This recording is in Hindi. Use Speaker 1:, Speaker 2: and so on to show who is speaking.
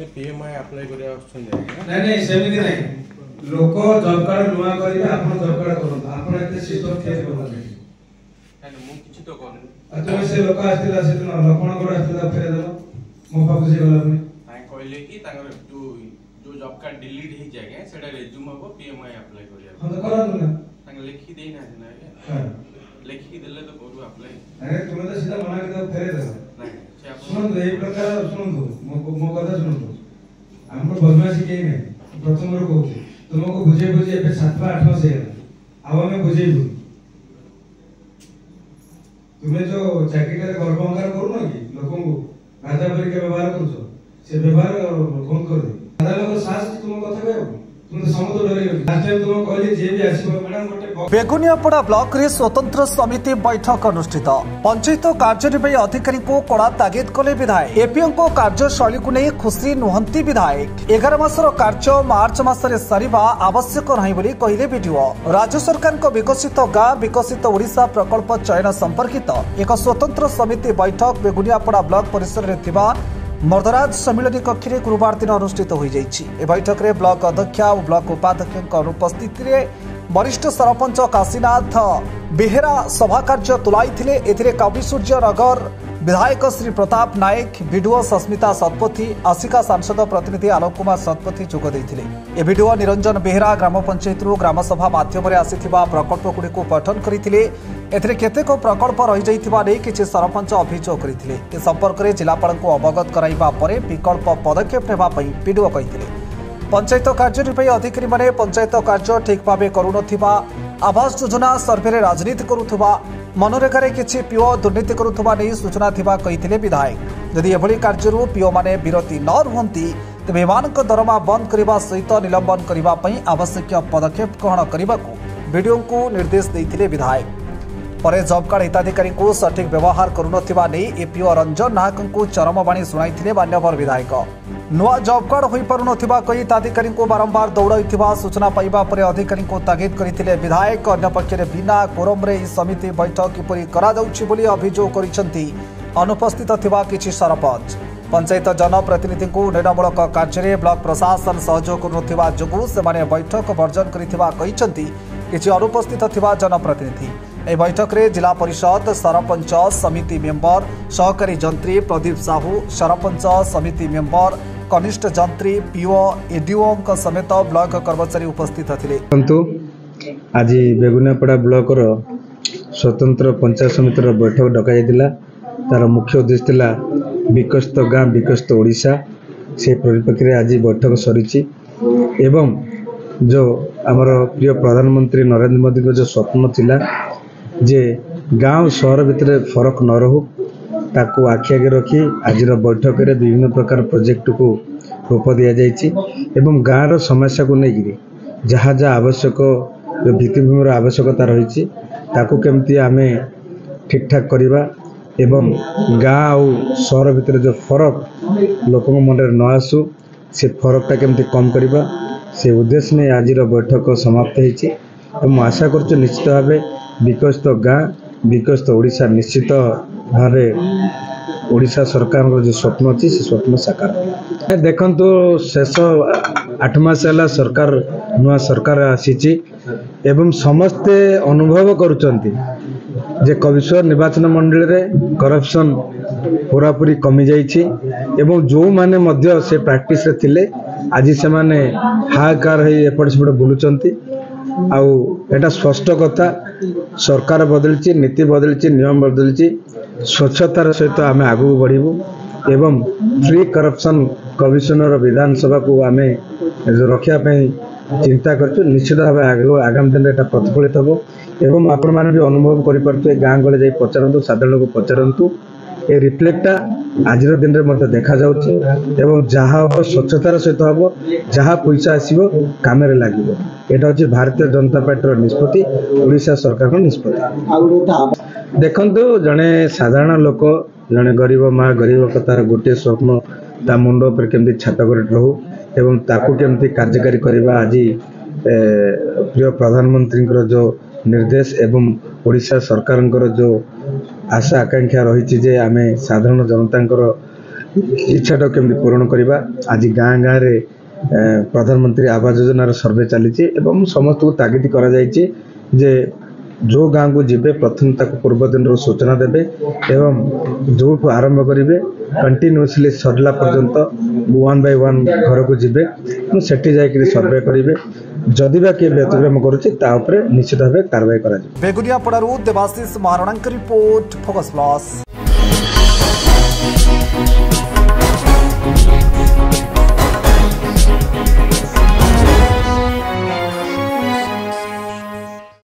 Speaker 1: माने पीएमआई अप्लाई करे ऑप्शन दे
Speaker 2: नहीं नहीं सेमिति नहीं लोक जॉब कार्ड नुआ करिवे आपण जॉब कार्ड करन आपण एते सिस्टम क्रिएट करन
Speaker 1: नहीं मु किछि तो करन
Speaker 2: तुम से लोक आस्तिला से लखन को आस्तिला फेरे दो मो पाखु से गला पनि
Speaker 1: ताई कहले कि तांगर जो जॉब कार्ड डिलीट ही जागे सेटा रिज्यूम हो पीएमआई अप्लाई करिया
Speaker 2: हम तो करन ना
Speaker 1: तांगर लिखि देई ना ना
Speaker 2: हां
Speaker 1: लिखि देले तो करू अप्लाई
Speaker 2: अरे तुम तो सीधा मना के फेरे दो
Speaker 1: नहीं
Speaker 2: सुनंतु ए प्रकार सुनंतु मो कथा सुनंतु हमर बदमाशी के नहीं प्रथम रो कहूची तुमको बुझे बुझे ए 7-8 मास हे अब हमें बुझेबु तुम्हें जो चाकरी करे गर्व अहंकार करू न कि लोगों को राजा परी के व्यवहार करू से व्यवहार बंद कर दे राजा लोग साहस तुम कथा कहबो तुम तो समझ डरे लास्ट टाइम तुम कहले जे भी आसीबो मैडम गोटे
Speaker 3: बेगुनियापड़ा ब्लॉक रे स्वतंत्र समिति बैठक अनुष्ठित पंचायत कार्यनिर्वाही अधिकारी को कड़ा तागिद कले विधायक एपीओ को कार्यशैली को नहीं खुशी नुहंती विधायक 11 मासर कार्य मार्च मासरे सरिबा आवश्यक नहीं बोली कहिले वीडियो राज्य सरकार को विकसित गाँ विकसित ओडिशा प्रकल्प चयन संपर्कित एक स्वतंत्र समिति बैठक बेगुनियापड़ा ब्लॉक परिसर में थिबा मर्दराज सम्मिलनी कक्ष में गुरुवार दिन अनुष्ठित हो बैठक में ब्लॉक अध्यक्ष और ब्लॉक उपाध्यक्ष अनुपस्थित वरिष्ठ सरपंच काशीनाथ बेहेरा सभा कार्य तुलाई एथिरे कविसूर्य नगर विधायक श्री प्रताप नायक वीडियो सस्मिता सतपथी आसिका सांसद प्रतिनिधि आलोक कुमार सतपथी जोग देथिले ए वीडियो निरंजन बेहेरा ग्राम पंचायत ग्राम सभा माध्यम आसिथिबा प्रकल्प गुड़िक पठन करथिले एथिरे केतेक प्रकल्प रही जाइथिबा नै किछि सरपंच अभियोग करथिले ए संपर्क में जिलापाल को अवगत कराइबा परे विकल्प पदक्षेप नेबा पई वीडियो कहिथिले पंचायत कार्यनिर्वाही अधिकारी माने पंचायत कार्य ठीक भाव करुनथिबा आवास योजना सर्वे राजनीति करुथुबा मनरेगा किछि पीओ दुर्नीति करुथुबा नै सूचना थिबा कहिथिले विधायक जदि एभली कार्यरू पीओ माने विरति न रुहंती तेबे एमानक दरमा बंद करबा सहित निलंबन करबा पई आवश्यक पदक्षेप ग्रहण करबाकू वीडियो को निर्देश देथिले विधायक परे जॉब कार्ड हिताधिकारी को सठिक व्यवहार करुनथिबा नै एपीओ रंजन नायक को चरमबाणी सुनाइथिले मान्यवर विधायक नुआ जॉब कार्ड होई पारुनथिबा कहि हिताधिकारी को बारंबार दौड़ाइथिबा सूचना पाइबा परे अधिकारी को तागिद करथिले विधायक अन्य पक्षरे बिना कोरम रे समिति बैठक किपरि करा जाउछि बोली अभियोग करिसंती अनुपस्थित थिबा किछि सरपंच पंचायत जनप्रतिनिधि को निर्णयमूलक कार्य ब्लॉक प्रशासन सहयोग करुनथिबा जोगु सेमाने बैठक वर्जन करिथिबा कहिसंती किछि अनुपस्थित थिबा जनप्रतिनिधि ए बैठक रे जिला परिषद सरपंच समिति मेंबर सहकारी जंत्री प्रदीप साहू सरपंच समिति मेंबर कनिष्ठ जंत्री पीओ एडीओ समेत ब्लॉक कर्मचारी उपस्थित थिले।
Speaker 2: आज बेगुनियापड़ा ब्लॉक रो स्वतंत्र पंचायत समिति रो बैठक डका जायतिला तार मुख्य उद्देश्य थिला विकसित गाँ विकसित ओडिशा से परिप्रेक्षी रे आज बैठक सरीची एवं जो आमर प्रिय प्रधानमंत्री नरेंद्र मोदी को जो स्वप्न थिला जे गाँव शहर भितर फरक न रहू ताकू आखि आगे रखी आज बैठक में विभिन्न प्रकार प्रोजेक्ट को रूप दि जाइए गाँव समस्या को लेकिन जहाँ जहाँ आवश्यक जो भित्तिभूमि आवश्यकता रही केमती आम ठीक ठाक करवा एवं गाँ और शहर भितर जो फरक लोक मन न आसू से फरकटा केमती कम करवा से उद्देश्य नहीं आज बैठक समाप्त होती आशा कर निश्चित भाव विकसित गाँ विकसित ओडिशा निश्चित भाव ओडिशा सरकार जो स्वप्न अच्छी से स्वप्न साकार देखंतु शेष 8 मास है सरकार नुआ सरकार आसी एवं समस्ते अनुभव करुचंती जे कविश्वर निर्वाचन मंडल रे करप्शन पूरापूरी कमी जाइछि एवं जो माने मध्य से प्रैक्टिस रे थिले आज से माने हाहाकार है एपट सेपट बुलुचंती आउ एटा स्पष्ट कथा सरकार बदलची नीति बदलची नियम बदलची स्वच्छतार सहित आम आगू बढ़ू एवं फ्री करप्शन कमिशनर विधानसभा को आम रखापी चिंता कर निश्चित भाव आगामी दिन में प्रतिफलित हम एवं आपण मैंने भी अनुभव कर गाँ गले जा पचारतु साधारण लोग पचारतु ए रिफ्लेक्टा आज दिन में देखा जाऊँ जहाँ हम स्वच्छतार सहित हम जहाँ पैसा आसो कम लगे यहाँ हूँ भारतीय जनता पार्टी निष्पत्ति ओडिशा सरकार निष्पत्ति देखु जड़े साधारण लोक जड़े गरीब माँ गरीब कतार गोटे स्वप्न ता मुंड पर केमती छात कर रहू एवं ताकू केमती कार्यकारी करवा आज प्रिय प्रधानमंत्री जो निर्देश एवं ओडिशा सरकार जो आशा आकांक्षा रही जे आम साधारण जनता इच्छाटा केमती पूरण करवा। आज गाँ गाँ रे प्रधानमंत्री आवास योजनार सर्वे चली समस्त को तागिद करा जायछि जे जो गाँ को जीवे प्रथम तक पूर्व दिन सूचना देवे एवं जो आरंभ करेंगे कंटिन्यूअसली सरला पर्यंत 1 by 1 घर को जीवे सेठी जाकि सर्वे करेंगे जदि बा किए व्यतिक्रम करुच्चे निश्चित भाव कार्रवाई करा।
Speaker 3: बेगुनियापड़ारू Debashish Maharana report focus plus.